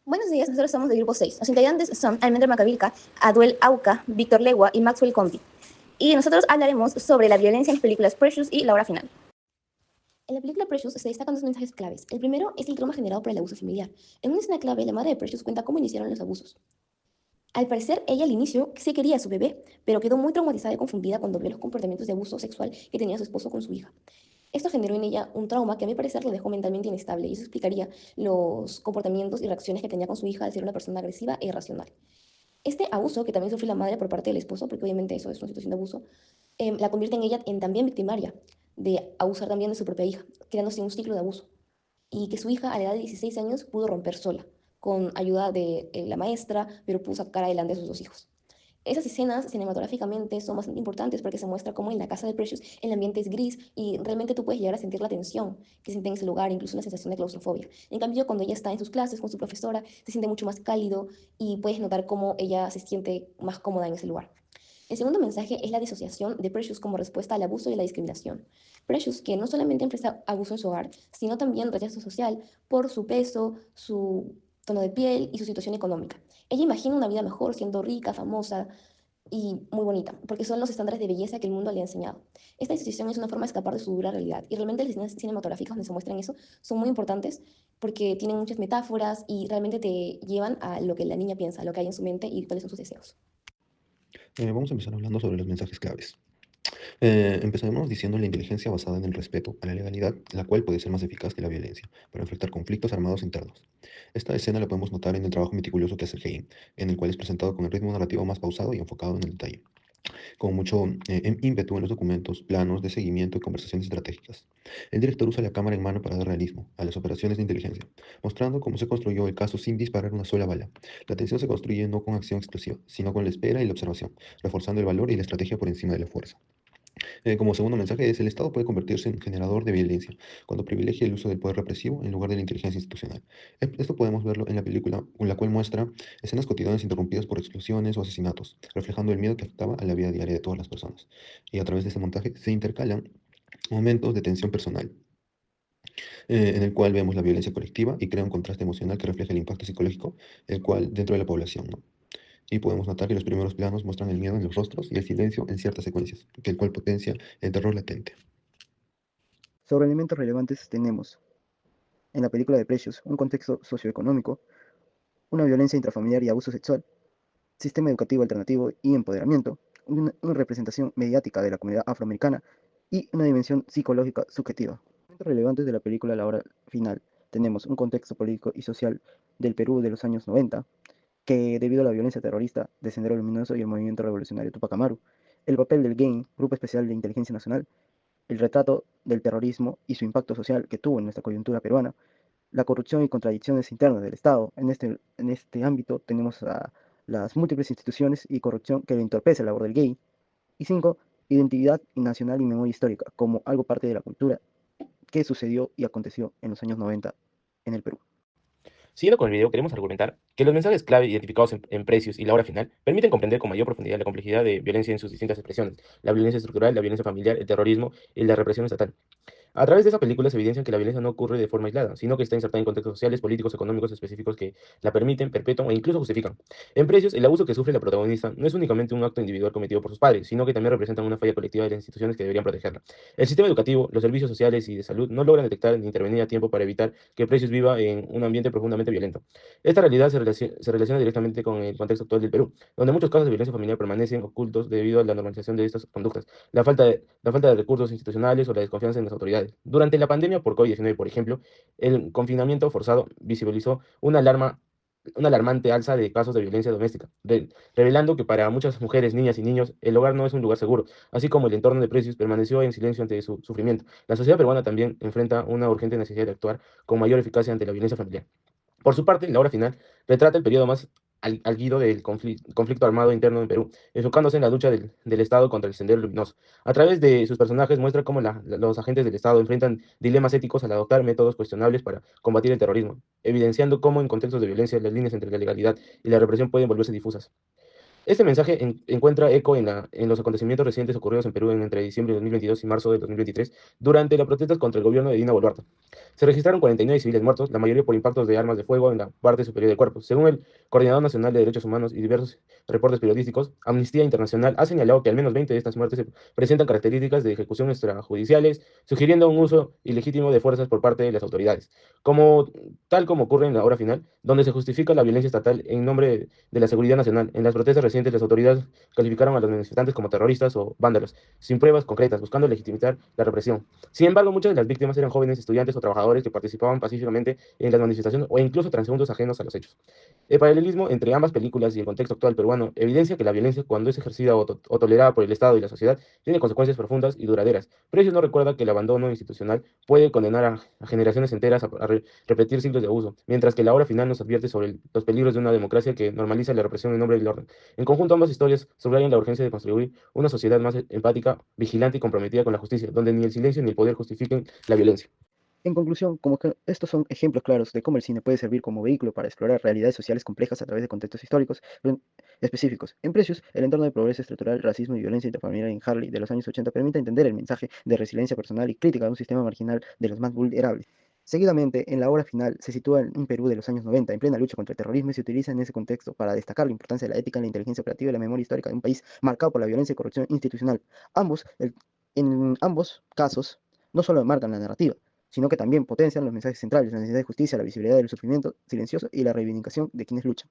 Buenos días, nosotros somos del grupo 6. Los integrantes son Almendra Macavilca, Aduel Auca, Víctor Legua y Maxwell Conti. Y nosotros hablaremos sobre la violencia en las películas Precious y La Hora Final. En la película Precious se destacan dos mensajes claves. El primero es el trauma generado por el abuso familiar. En una escena clave, la madre de Precious cuenta cómo iniciaron los abusos. Al parecer, ella al inicio sí quería a su bebé, pero quedó muy traumatizada y confundida cuando vio los comportamientos de abuso sexual que tenía su esposo con su hija. Esto generó en ella un trauma que a mi parecer lo dejó mentalmente inestable y eso explicaría los comportamientos y reacciones que tenía con su hija al ser una persona agresiva e irracional. Este abuso, que también sufrió la madre por parte del esposo, porque obviamente eso es una situación de abuso, la convierte en ella en también victimaria de abusar también de su propia hija, creándose un ciclo de abuso. Y que su hija a la edad de 16 años pudo romper sola, con ayuda de la maestra, pero pudo sacar adelante a sus dos hijos. Esas escenas cinematográficamente son bastante importantes porque se muestra cómo en la casa de Precious el ambiente es gris y realmente tú puedes llegar a sentir la tensión que siente en ese lugar, incluso una sensación de claustrofobia. En cambio, cuando ella está en sus clases con su profesora, se siente mucho más cálido y puedes notar cómo ella se siente más cómoda en ese lugar. El segundo mensaje es la disociación de Precious como respuesta al abuso y a la discriminación. Precious, que no solamente enfrenta abuso en su hogar, sino también rechazo social por su peso, su tono de piel y su situación económica. Ella imagina una vida mejor siendo rica, famosa y muy bonita, porque son los estándares de belleza que el mundo le ha enseñado. Esta disociación es una forma de escapar de su dura realidad y realmente las escenas cinematográficas donde se muestran eso son muy importantes porque tienen muchas metáforas y realmente te llevan a lo que la niña piensa, a lo que hay en su mente y cuáles son sus deseos. Vamos a empezar hablando sobre los mensajes claves. Empezaremos diciendo la inteligencia basada en el respeto a la legalidad, la cual puede ser más eficaz que la violencia para enfrentar conflictos armados internos. Esta escena la podemos notar en el trabajo meticuloso que hace Hein, en el cual es presentado con el ritmo narrativo más pausado y enfocado en el detalle, con mucho ímpetu en los documentos, planos de seguimiento y conversaciones estratégicas. El director usa la cámara en mano para dar realismo a las operaciones de inteligencia, mostrando cómo se construyó el caso sin disparar una sola bala. La tensión se construye no con acción explosiva, sino con la espera y la observación, reforzando el valor y la estrategia por encima de la fuerza. Como segundo mensaje es, el Estado puede convertirse en generador de violencia cuando privilegia el uso del poder represivo en lugar de la inteligencia institucional. Esto podemos verlo en la película, con la cual muestra escenas cotidianas interrumpidas por explosiones o asesinatos, reflejando el miedo que afectaba a la vida diaria de todas las personas. Y a través de este montaje se intercalan momentos de tensión personal, en el cual vemos la violencia colectiva y crea un contraste emocional que refleja el impacto psicológico, el cual dentro de la población, ¿no? Y podemos notar que los primeros planos muestran el miedo en los rostros y el silencio en ciertas secuencias, que el cual potencia el terror latente. Sobre elementos relevantes tenemos en la película de Precious un contexto socioeconómico, una violencia intrafamiliar y abuso sexual, sistema educativo alternativo y empoderamiento, una representación mediática de la comunidad afroamericana y una dimensión psicológica subjetiva. Elementos relevantes de la película La Hora Final tenemos un contexto político y social del Perú de los años 90, que debido a la violencia terrorista de Sendero Luminoso y el movimiento revolucionario Tupac Amaru, el papel del GAIN, Grupo Especial de Inteligencia Nacional, el retrato del terrorismo y su impacto social que tuvo en nuestra coyuntura peruana, la corrupción y contradicciones internas del Estado. En este ámbito tenemos a las múltiples instituciones y corrupción que le entorpece la labor del gay. Y cinco, identidad nacional y memoria histórica, como algo parte de la cultura que sucedió y aconteció en los años 90 en el Perú. Siguiendo con el video, queremos argumentar que los mensajes clave identificados en Precious y la hora final permiten comprender con mayor profundidad la complejidad de violencia en sus distintas expresiones, la violencia estructural, la violencia familiar, el terrorismo y la represión estatal. A través de esa película se evidencia que la violencia no ocurre de forma aislada, sino que está insertada en contextos sociales, políticos, económicos específicos que la permiten, perpetúan o incluso justifican. En Precios, el abuso que sufre la protagonista no es únicamente un acto individual cometido por sus padres, sino que también representan una falla colectiva de las instituciones que deberían protegerla. El sistema educativo, los servicios sociales y de salud no logran detectar ni intervenir a tiempo para evitar que Precios viva en un ambiente profundamente violento. Esta realidad se relaciona directamente con el contexto actual del Perú, donde muchos casos de violencia familiar permanecen ocultos debido a la normalización de estas conductas, la falta de recursos institucionales o la desconfianza en las autoridades. Durante la pandemia por COVID-19, por ejemplo, el confinamiento forzado visibilizó una alarmante alza de casos de violencia doméstica, revelando que para muchas mujeres, niñas y niños el hogar no es un lugar seguro, así como el entorno de Precios permaneció en silencio ante su sufrimiento. La sociedad peruana también enfrenta una urgente necesidad de actuar con mayor eficacia ante la violencia familiar. Por su parte, la obra final retrata el periodo más álgido del conflicto armado interno en Perú, enfocándose en la lucha del Estado contra el Sendero Luminoso. A través de sus personajes muestra cómo los agentes del Estado enfrentan dilemas éticos al adoptar métodos cuestionables para combatir el terrorismo, evidenciando cómo en contextos de violencia las líneas entre la legalidad y la represión pueden volverse difusas. Este mensaje encuentra eco en los acontecimientos recientes ocurridos en Perú entre diciembre de 2022 y marzo de 2023, durante las protestas contra el gobierno de Dina Boluarte. Se registraron 49 civiles muertos, la mayoría por impactos de armas de fuego en la parte superior del cuerpo. Según el Coordinador Nacional de Derechos Humanos y diversos reportes periodísticos, Amnistía Internacional ha señalado que al menos 20 de estas muertes presentan características de ejecución extrajudiciales, sugiriendo un uso ilegítimo de fuerzas por parte de las autoridades, como, tal como ocurre en la hora final, donde se justifica la violencia estatal en nombre de la seguridad nacional. En las protestas recientes, las autoridades calificaron a los manifestantes como terroristas o vándalos, sin pruebas concretas, buscando legitimizar la represión. Sin embargo, muchas de las víctimas eran jóvenes, estudiantes o trabajadores que participaban pacíficamente en las manifestaciones o incluso transeúntes ajenos a los hechos. El paralelismo entre ambas películas y el contexto actual peruano evidencia que la violencia, cuando es ejercida o tolerada por el Estado y la sociedad, tiene consecuencias profundas y duraderas. Pero ello no recuerda que el abandono institucional puede condenar a generaciones enteras a repetir siglos de abuso, mientras que la hora final nos advierte sobre los peligros de una democracia que normaliza la represión en nombre del orden. En conjunto, ambas historias subrayan la urgencia de construir una sociedad más empática, vigilante y comprometida con la justicia, donde ni el silencio ni el poder justifiquen la violencia. En conclusión, como que estos son ejemplos claros de cómo el cine puede servir como vehículo para explorar realidades sociales complejas a través de contextos históricos específicos. En Precious, el entorno de pobreza estructural, racismo y violencia intrafamiliar en Harley de los años 80 permite entender el mensaje de resiliencia personal y crítica de un sistema marginal de los más vulnerables. Seguidamente, en la obra final, se sitúa en un Perú de los años 90, en plena lucha contra el terrorismo, y se utiliza en ese contexto para destacar la importancia de la ética, la inteligencia operativa y la memoria histórica de un país marcado por la violencia y corrupción institucional. En ambos casos, no solo marcan la narrativa, sino que también potencian los mensajes centrales, la necesidad de justicia, la visibilidad del sufrimiento silencioso y la reivindicación de quienes luchan.